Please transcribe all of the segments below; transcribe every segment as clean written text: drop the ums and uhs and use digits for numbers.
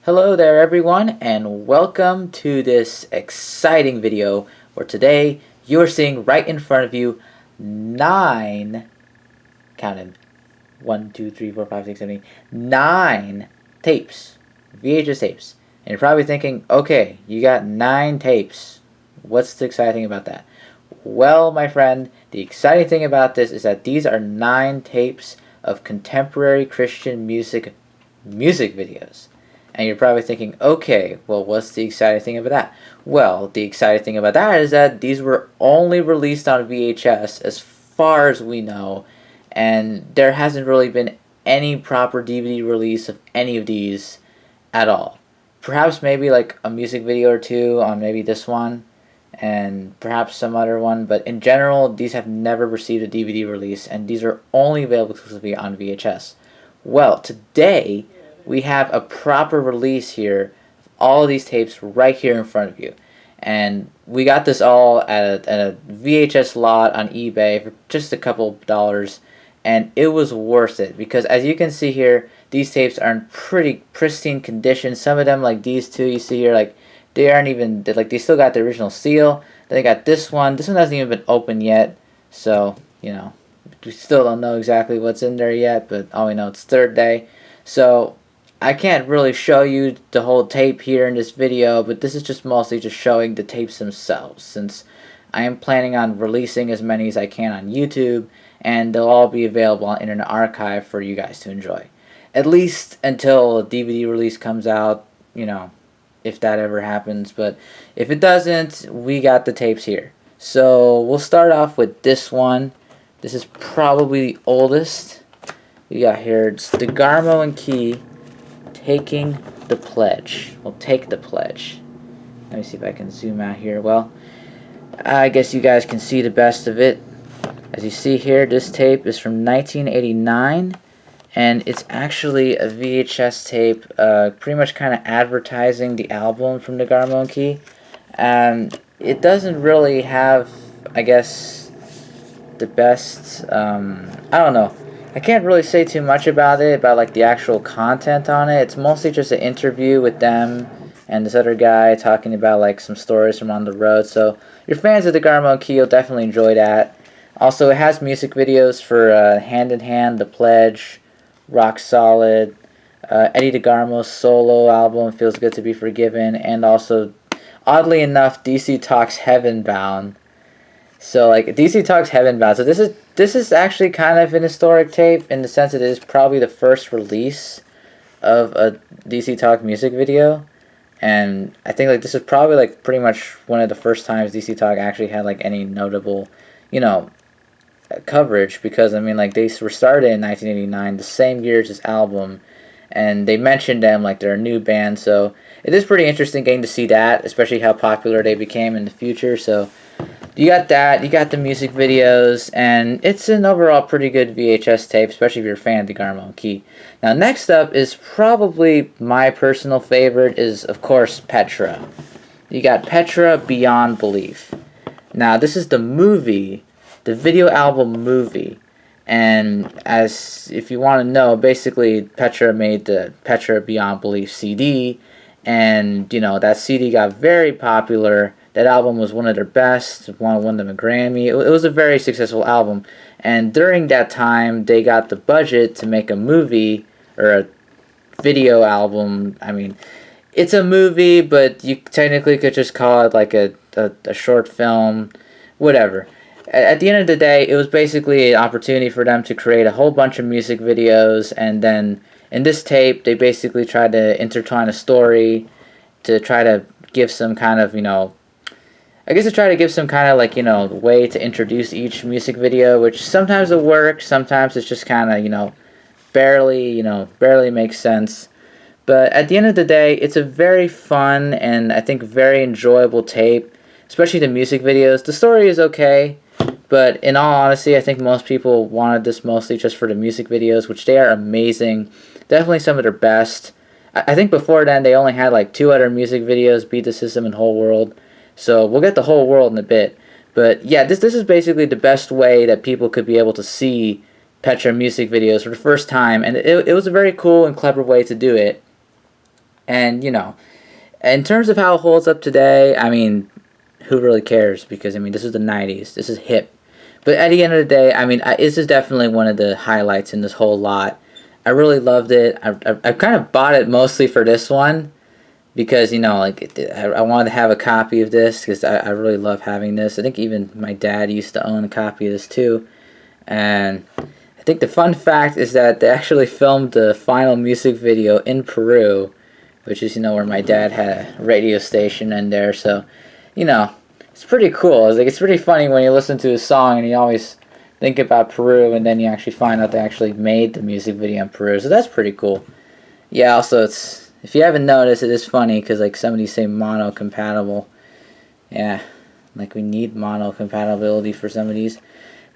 Hello there everyone and welcome to this exciting video where today you are seeing right in front of you 9, counted, 1, 2, 3, 4, 5, 6, 7, 8, 9 tapes, VHS tapes. And you're probably thinking, okay, you got 9 tapes. What's the exciting about that? Well, my friend, the exciting thing about this is that these are 9 tapes of contemporary Christian music videos. And you're probably thinking, okay, well, what's the exciting thing about that? Well, the exciting thing about that is that these were only released on VHS as far as we know, and there hasn't really been any proper DVD release of any of these at all. Perhaps maybe like a music video or two on maybe this one, and perhaps some other one, but in general, these have never received a DVD release, and these are only available exclusively on VHS. Well, today we have a proper release here of all of these tapes right here in front of you. And we got this all at a VHS lot on eBay for just a couple dollars, and it was worth it because as you can see here, these tapes are in pretty pristine condition. Some of them, like these two you see here, like they aren't even, like they still got the original seal. Then they got this one. This one hasn't even been opened yet, so you know we still don't know exactly what's in there yet. But all we know, it's third day, so I can't really show you the whole tape here in this video, but this is just mostly just showing the tapes themselves, since I am planning on releasing as many as I can on YouTube, and they'll all be available on Internet Archive for you guys to enjoy. At least until a DVD release comes out, you know, if that ever happens, but if it doesn't, we got the tapes here. So we'll start off with this one. This is probably the oldest. We got here, it's Degarmo Key, Taking the Pledge. We'll take the pledge. Let me see if I can zoom out here. Well, I guess you guys can see the best of it. As you see here, this tape is from 1989, and it's actually a VHS tape, pretty much kind of advertising the album from Degarmo Key. It doesn't really have, I guess, the best, I don't know. I can't really say too much about it, about like the actual content on it. It's mostly just an interview with them and this other guy talking about like some stories from on the road. So if you're fans of Degarmo Key, you'll definitely enjoy that. Also, it has music videos for Hand in Hand, The Pledge, Rock Solid, Eddie Degarmo's solo album, Feels Good to Be Forgiven, and also, oddly enough, DC Talks Heaven Bound. So like DC Talks Heaven Bound. So this is actually kind of an historic tape in the sense that it is probably the first release of a DC Talk music video, and I think like this is probably like pretty much one of the first times DC Talk actually had like any notable, you know, coverage, because I mean like they were started in 1989, the same year as this album, and they mentioned them like they're a new band. So it is pretty interesting getting to see that, especially how popular they became in the future. So you got that, you got the music videos, and it's an overall pretty good VHS tape, especially if you're a fan of Degarmo Key. Now next up is probably my personal favorite, is of course Petra. You got Petra Beyond Belief. Now this is the movie, the video album movie, and as if you want to know, basically Petra made the Petra Beyond Belief CD, and you know that CD got very popular. That album was one of their best, won them a Grammy. It was a very successful album. And during that time, they got the budget to make a movie or a video album. I mean, it's a movie, but you technically could just call it like a short film, whatever. At the end of the day, it was basically an opportunity for them to create a whole bunch of music videos. And then in this tape, they basically tried to intertwine a story to try to give some kind of, you know, I guess to try to give some kind of like, you know, way to introduce each music video, which sometimes it works, sometimes it's just kind of, you know, barely makes sense. But at the end of the day, it's a very fun and I think very enjoyable tape, especially the music videos. The story is okay, but in all honesty, I think most people wanted this mostly just for the music videos, which they are amazing. Definitely some of their best. I think before then, they only had like 2 other music videos, Beat the System and Whole World. So we'll get the Whole World in a bit. But yeah, this is basically the best way that people could be able to see Petra music videos for the first time. And it was a very cool and clever way to do it. And, you know, in terms of how it holds up today, I mean, who really cares? Because, I mean, this is the 90s. This is hip. But at the end of the day, I mean, this is definitely one of the highlights in this whole lot. I really loved it. I kind of bought it mostly for this one because, you know, like, I wanted to have a copy of this because I really love having this. I think even my dad used to own a copy of this too. And I think the fun fact is that they actually filmed the final music video in Peru, which is, you know, where my dad had a radio station in there. So, you know, it's pretty cool. It's pretty funny when you listen to a song and you always think about Peru, and then you actually find out they actually made the music video in Peru. So that's pretty cool. Yeah, also, it's, if you haven't noticed, it is funny because, like, some of these say mono compatible. Yeah, like, we need mono compatibility for some of these.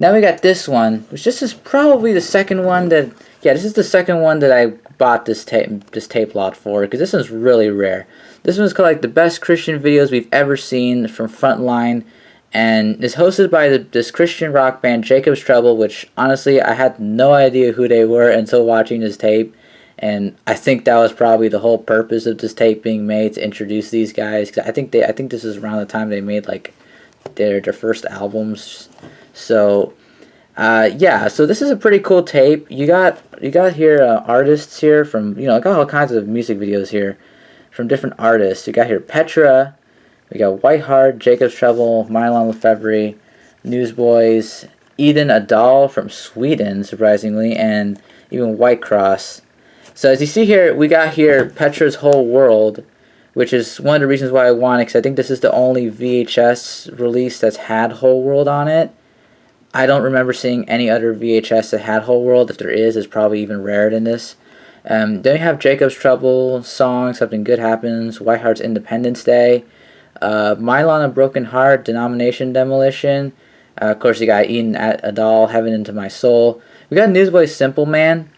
Now we got this one, which this is probably the second one that, yeah, this is the second one that I bought this tape lot for, because this one's really rare. This one's called, like, the best Christian videos we've ever seen from Frontline, and it's hosted by this Christian rock band Jacob's Trouble, which honestly I had no idea who they were until watching this tape, and I think that was probably the whole purpose of this tape being made, to introduce these guys. Cause I think this is around the time they made like their first albums. So yeah, so this is a pretty cool tape. You got here artists here from, you know, I got all kinds of music videos here from different artists. You got here Petra, we got Whiteheart, Jacob's Trouble, Mylon Lefebvre, Newsboys, Eden Adal from Sweden, surprisingly, and even Whitecross. So as you see here, we got here Petra's Whole World, which is one of the reasons why I want it, because I think this is the only VHS release that's had Whole World on it. I don't remember seeing any other VHS that had Whole World. If there is, it's probably even rarer than this. Then you have Jacob's Trouble, Song, Something Good Happens, Whiteheart's Independence Day, Mylon, A Broken Heart, Denomination Demolition. Of course, you got Eden Adal, Heaven Into My Soul. We got Newsboys Simple Man,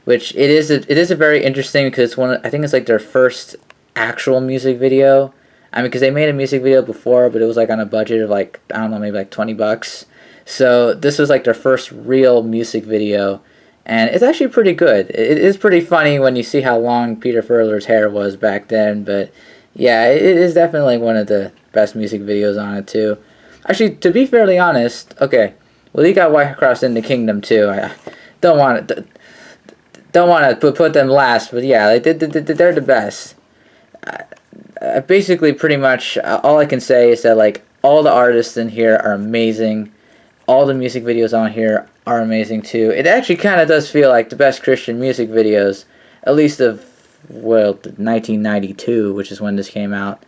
which it is a very interesting, because it's I think it's like their first actual music video. I mean, because they made a music video before, but it was like on a budget of like, I don't know, maybe like $20. So this was like their first real music video, and it's actually pretty good. It is pretty funny when you see how long Peter Furler's hair was back then, but yeah, it is definitely one of the best music videos on it too. Actually, to be fairly honest, okay, well, you got Whitecross in the Kingdom too. I don't want to put them last, but yeah, like, they're the best. Basically, pretty much all I can say is that, like, all the artists in here are amazing. All the music videos on here are amazing too. It actually kind of does feel like the best Christian music videos, at least of, well, 1992, which is when this came out.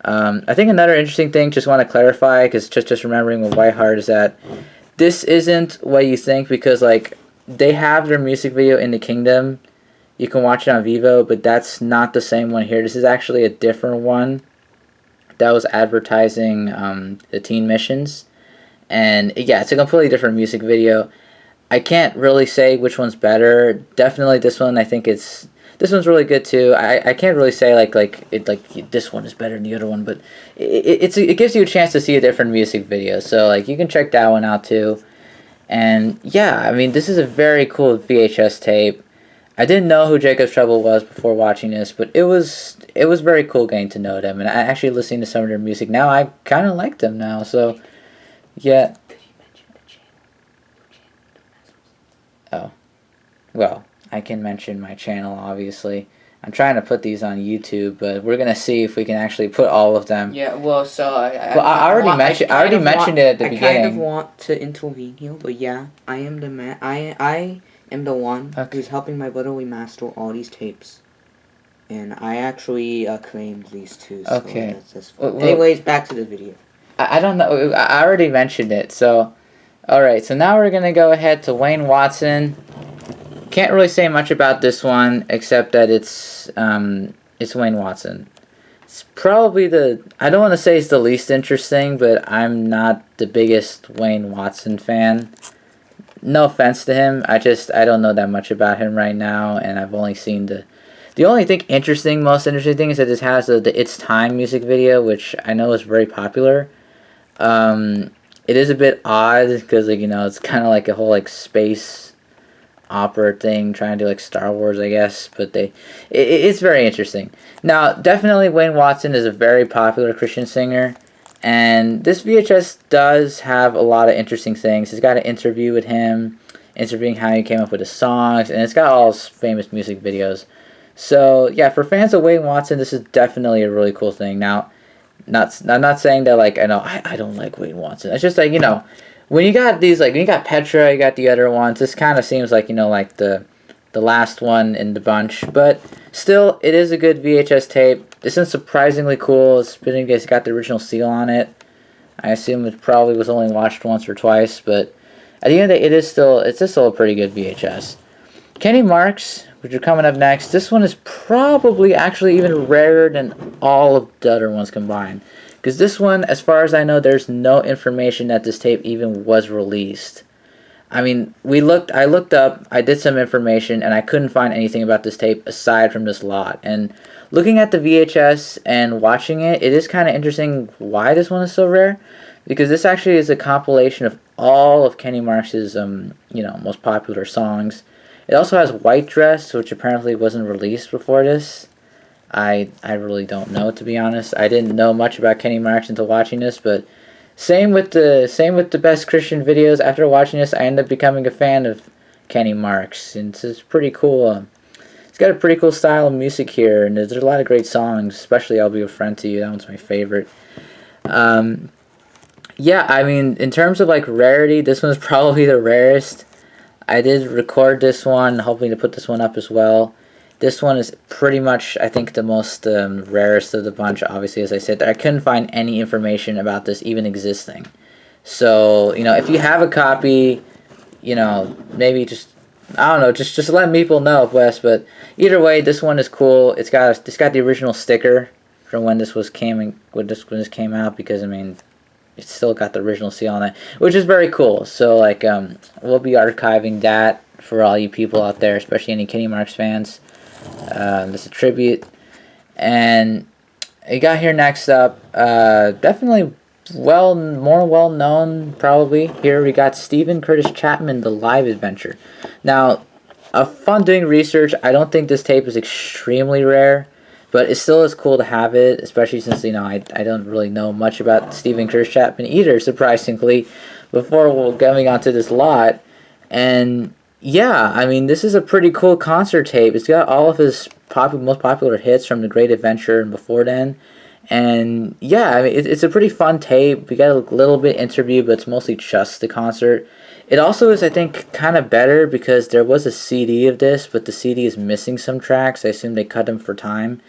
I think another interesting thing, just want to clarify, because just remembering with Whiteheart, is that this isn't what you think, because, like, they have their music video in the Kingdom. You can watch it on Vivo, but that's not the same one here. This is actually a different one that was advertising the teen missions. And yeah, it's a completely different music video. I can't really say which one's better. Definitely this one. I think this one's really good too. I can't really say like this one is better than the other one, but it gives you a chance to see a different music video. So like you can check that one out too. And yeah, I mean, this is a very cool VHS tape. I didn't know who Jacob's Trouble was before watching this, but it was very cool getting to know them, and I actually listening to some of their music now, I kind of like them now. So yeah. Oh, well, I can mention my channel, obviously. I'm trying to put these on YouTube, but we're gonna see if we can actually put all of them. Yeah, well, so I already mentioned it at the beginning. I kind of want to intervene here, but yeah, I am the man. I am the one who's helping my brother remaster all these tapes, and I actually claimed these two. So Okay. that's well, anyways, back to the video. I don't know. I already mentioned it. So, all right. So now we're gonna go ahead to Wayne Watson. Can't really say much about this one except that it's Wayne Watson. It's probably I don't want to say it's the least interesting, but I'm not the biggest Wayne Watson fan. No offense to him, I don't know that much about him right now, and I've only seen the only thing most interesting thing is that this has the It's Time music video, which I know is very popular. It is a bit odd because, like, you know, it's kind of like a whole like space opera thing, trying to do like Star Wars, I guess. But it's very interesting. Now, definitely Wayne Watson is a very popular Christian singer, and this VHS does have a lot of interesting things. It's got an interview with him, interviewing how he came up with his songs, and it's got all his famous music videos. So yeah, for fans of Wayne Watson, this is definitely a really cool thing. Now, I'm not saying that like I don't like Wayne Watson. It's just like when you got these like when you got Petra, you got the other ones. This kind of seems like like the last one in the bunch, but still, it is a good VHS tape. This is surprisingly cool. It's got the original seal on it. I assume it probably was only watched once or twice, but at the end of the day, it's still a pretty good VHS. Kenny Marks, which are coming up next. This one is probably actually even rarer than all of the other ones combined. Because this one, as far as I know, there's no information that this tape even was released. I mean, I looked up, I did some information, and I couldn't find anything about this tape aside from this lot. And looking at the VHS and watching it, it is kind of interesting why this one is so rare. Because this actually is a compilation of all of Kenny Marks' most popular songs. It also has White Dress, which apparently wasn't released before this. I really don't know, to be honest. I didn't know much about Kenny Marks until watching this, but same with the best Christian videos. After watching this, I ended up becoming a fan of Kenny Marks, and it's pretty cool. It's got a pretty cool style of music here, and there's a lot of great songs. Especially "I'll Be a Friend to You." That one's my favorite. Yeah, I mean, in terms of like rarity, this one's probably the rarest. I did record this one, hoping to put this one up as well. This one is pretty much, I think, the most rarest of the bunch, obviously, as I said. I couldn't find any information about this even existing. So, if you have a copy, maybe just, I don't know, just let people know, Wes. But either way, this one is cool. It's got the original sticker from when this came out, because, I mean, it's still got the original seal on it, which is very cool. So like we'll be archiving that for all you people out there, especially any Kenny Marks fans. This is a tribute, and we got here next up. Definitely more well known probably. Here we got Stephen Curtis Chapman, The Live Adventure. Now, fun doing research. I don't think this tape is extremely rare. But it still is cool to have it, especially since, I don't really know much about Stephen Curtis Chapman either, surprisingly, before going onto this lot. And, yeah, I mean, this is a pretty cool concert tape. It's got all of his most popular hits from The Great Adventure and before then. And, yeah, I mean, it's a pretty fun tape. We got a little bit interview, but it's mostly just the concert. It also is, I think, kind of better because there was a CD of this, but the CD is missing some tracks. I assume they cut them for time.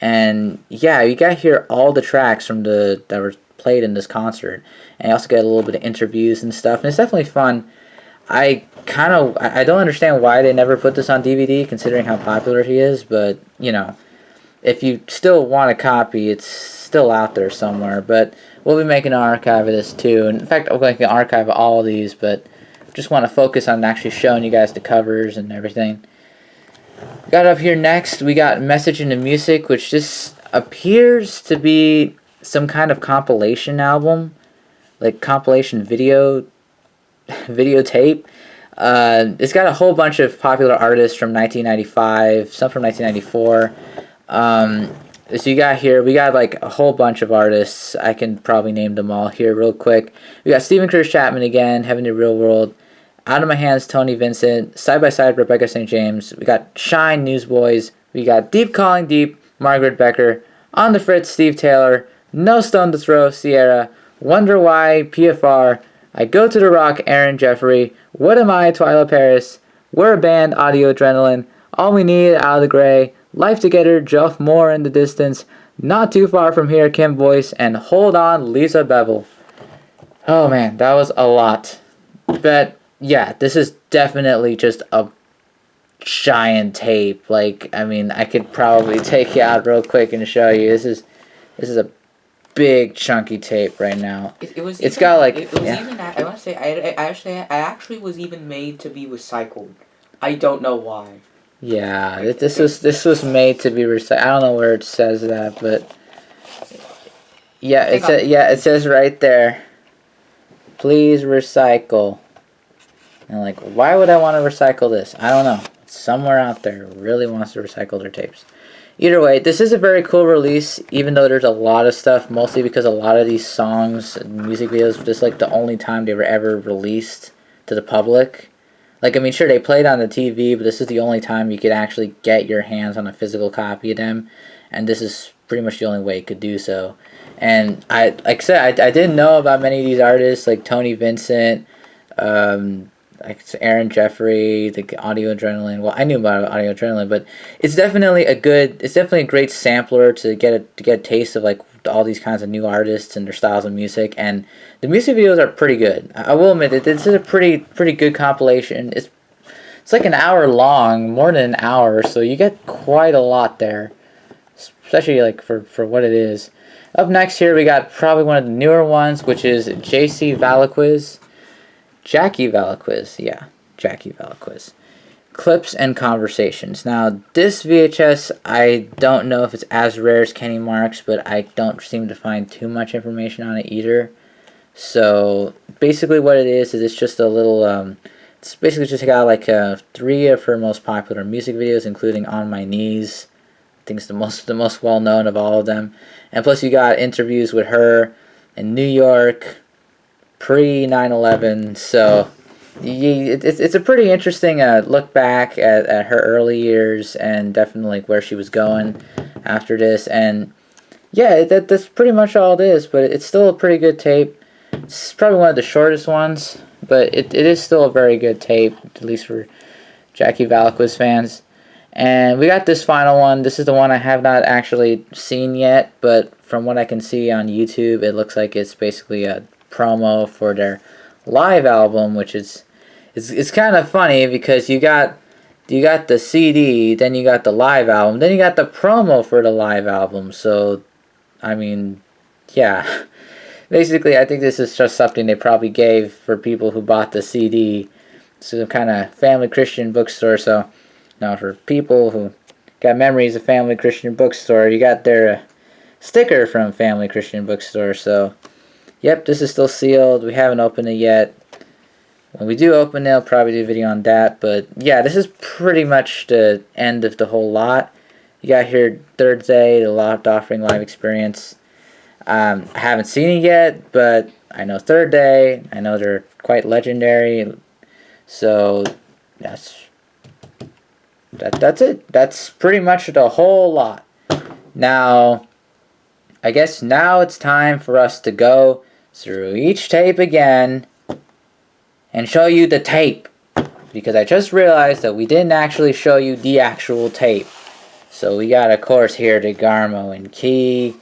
And yeah, you got to hear all the tracks that were played in this concert. And you also get a little bit of interviews and stuff. And it's definitely fun. I don't understand why they never put this on DVD, considering how popular he is. But, if you still want a copy, it's still out there somewhere. But we'll be making an archive of this too. And in fact, I'm going to archive all of these, but just want to focus on actually showing you guys the covers and everything. Got up here next, we got Message in the Music, which just appears to be some kind of compilation album, like compilation videotape. It's got a whole bunch of popular artists from 1995, some from 1994. So we got like a whole bunch of artists. I can probably name them all here real quick. We got Stephen Curtis Chapman again, Heaven to Real World. Out of My Hands, Tony Vincent. Side by Side, Rebecca St. James. We got Shine, Newsboys. We got Deep Calling Deep, Margaret Becker. On the Fritz, Steve Taylor. No Stone to Throw, Sierra. Wonder Why, PFR. I Go to the Rock, Aaron Jeffrey. What Am I, Twyla Paris. We're a Band, Audio Adrenaline. All We Need, Out of the Gray. Life Together, Jeff Moore in the Distance. Not Too Far From Here, Kim Boyce. And Hold On, Lisa Bevel. Oh man, that was a lot. But yeah, this is definitely just a giant tape. Like, I mean, I could probably take you out real quick and show you. This is a big chunky tape right now. It was. It's even, got like. It was even. I want to say. I actually was even made to be recycled. I don't know why. Yeah, this was made to be recycled. I don't know where it says that, but yeah, it says right there. Please recycle. And like, why would I want to recycle this? I don't know. Somewhere out there really wants to recycle their tapes. Either way, this is a very cool release, even though there's a lot of stuff, mostly because a lot of these songs and music videos were just like the only time they were ever released to the public. Like, I mean, sure, they played on the TV, but this is the only time you could actually get your hands on a physical copy of them, and this is pretty much the only way you could do so. And like I said, I didn't know about many of these artists, like Tony Vincent, like Aaron Jeffrey, the Audio Adrenaline. Well, I knew about Audio Adrenaline, but it's definitely a great sampler to get a taste of like all these kinds of new artists and their styles of music. And the music videos are pretty good. I will admit that this is a pretty good compilation. It's like an hour long, more than an hour, so you get quite a lot there, especially like for what it is. Up next here we got probably one of the newer ones, which is Jaci Valequez. Jaci Valequez, yeah, Jaci Valequez. Clips and Conversations. Now, this VHS, I don't know if it's as rare as Kenny Marks, but I don't seem to find too much information on it either. So, basically what it is it's just a little, it's basically just got like 3 of her most popular music videos, including On My Knees. I think it's the most well known of all of them. And plus you got interviews with her in New York, pre 9/11. So it's a pretty interesting look back at her early years and definitely like where she was going after this. And yeah, that's pretty much all it is. But it's still a pretty good tape. It's probably one of the shortest ones, but it is still a very good tape, at least for Jaci Valequez fans. And we got this final one. This is the one I have not actually seen yet, but from what I can see on YouTube, it looks like it's basically a promo for their live album, which is it's kind of funny because you got the CD, then you got the live album, then you got the promo for the live album. So, I mean, yeah. Basically, I think this is just something they probably gave for people who bought the CD. Some kind of family Christian bookstore. So, now for people who got memories of Family Christian Bookstore, you got their sticker from Family Christian Bookstore. So, yep, this is still sealed. We haven't opened it yet. When we do open it, I'll probably do a video on that. But yeah, this is pretty much the end of the whole lot. You got here Third Day, the Loft Offering Live Experience. I haven't seen it yet, but I know Third Day. I know they're quite legendary. So that's it. That's pretty much the whole lot. Now, I guess now it's time for us to go through each tape again and show you the tape. Because I just realized that we didn't actually show you the actual tape. So we got, of course, here Degarmo Key.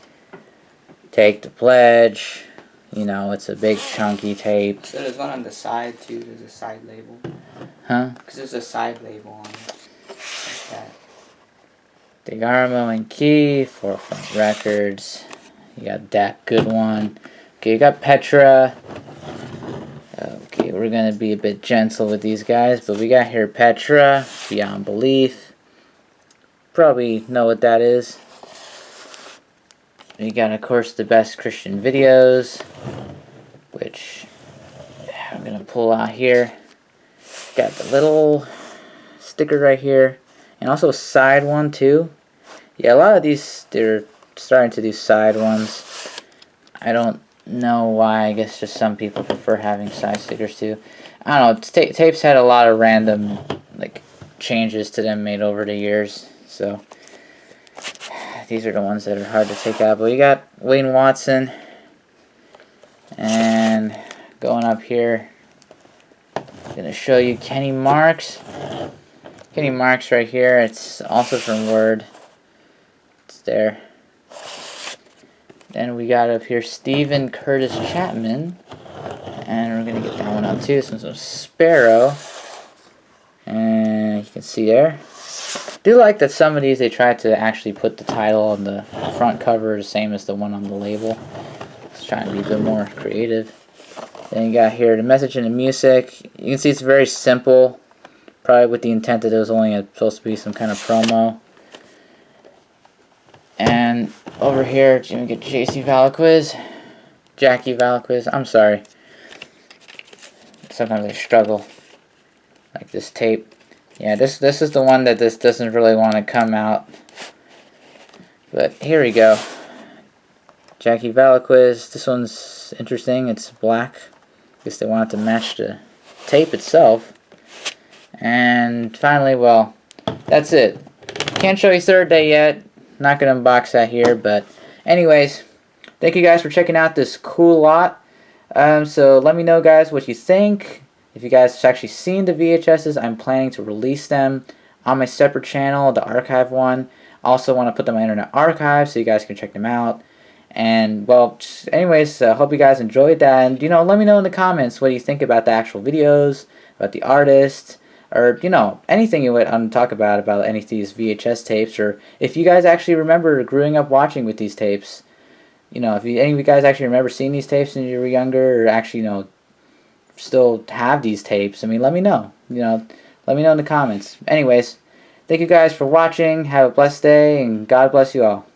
Take the Pledge. You know, it's a big chunky tape. So there's one on the side too. There's a side label. Huh? Because there's a side label on it. Like that. Degarmo Key, Forefront Records. You got that good one. Okay, you got Petra. Okay, we're gonna be a bit gentle with these guys, but we got here Petra, Beyond Belief. Probably know what that is. We got, of course, the Best Christian Videos, which I'm gonna pull out here. Got the little sticker right here, and also a side one too. Yeah, a lot of these they're starting to do side ones. I don't know why. I guess just some people prefer having side stickers too. I don't know. Tapes had a lot of random like changes to them made over the years, so these are the ones that are hard to take out. But we got Wayne Watson, and going up here, I'm gonna show you Kenny Marks. Kenny Marks right here. It's also from Word. It's there. Then we got up here Stephen Curtis Chapman. And we're going to get that one out too. This one's a Sparrow. And you can see there. I do like that some of these they try to actually put the title on the front cover the same as the one on the label. It's trying to be a bit more creative. Then you got here the message and the music. You can see it's very simple. Probably with the intent that it was only supposed to be some kind of promo. And over here, you're going to get Jaci Valequez. Jaci Valequez. I'm sorry. Sometimes I struggle like this tape. Yeah, this is the one that this doesn't really want to come out. But here we go. Jaci Valequez. This one's interesting. It's black. I guess they wanted to match the tape itself. And finally, well, that's it. Can't show you third day yet. Not gonna unbox that here, but anyways, thank you guys for checking out this cool lot. So let me know, guys, what you think. If you guys have actually seen the VHSs, I'm planning to release them on my separate channel, the archive one. Also want to put them on Internet Archive so you guys can check them out. And, well, anyways, hope you guys enjoyed that. And, let me know in the comments what you think about the actual videos, about the artist, or, anything you would talk about any of these VHS tapes, or if you guys actually remember growing up watching with these tapes. If any of you guys actually remember seeing these tapes when you were younger, or actually, still have these tapes, I mean, let me know. Let me know in the comments. Anyways, thank you guys for watching. Have a blessed day, and God bless you all.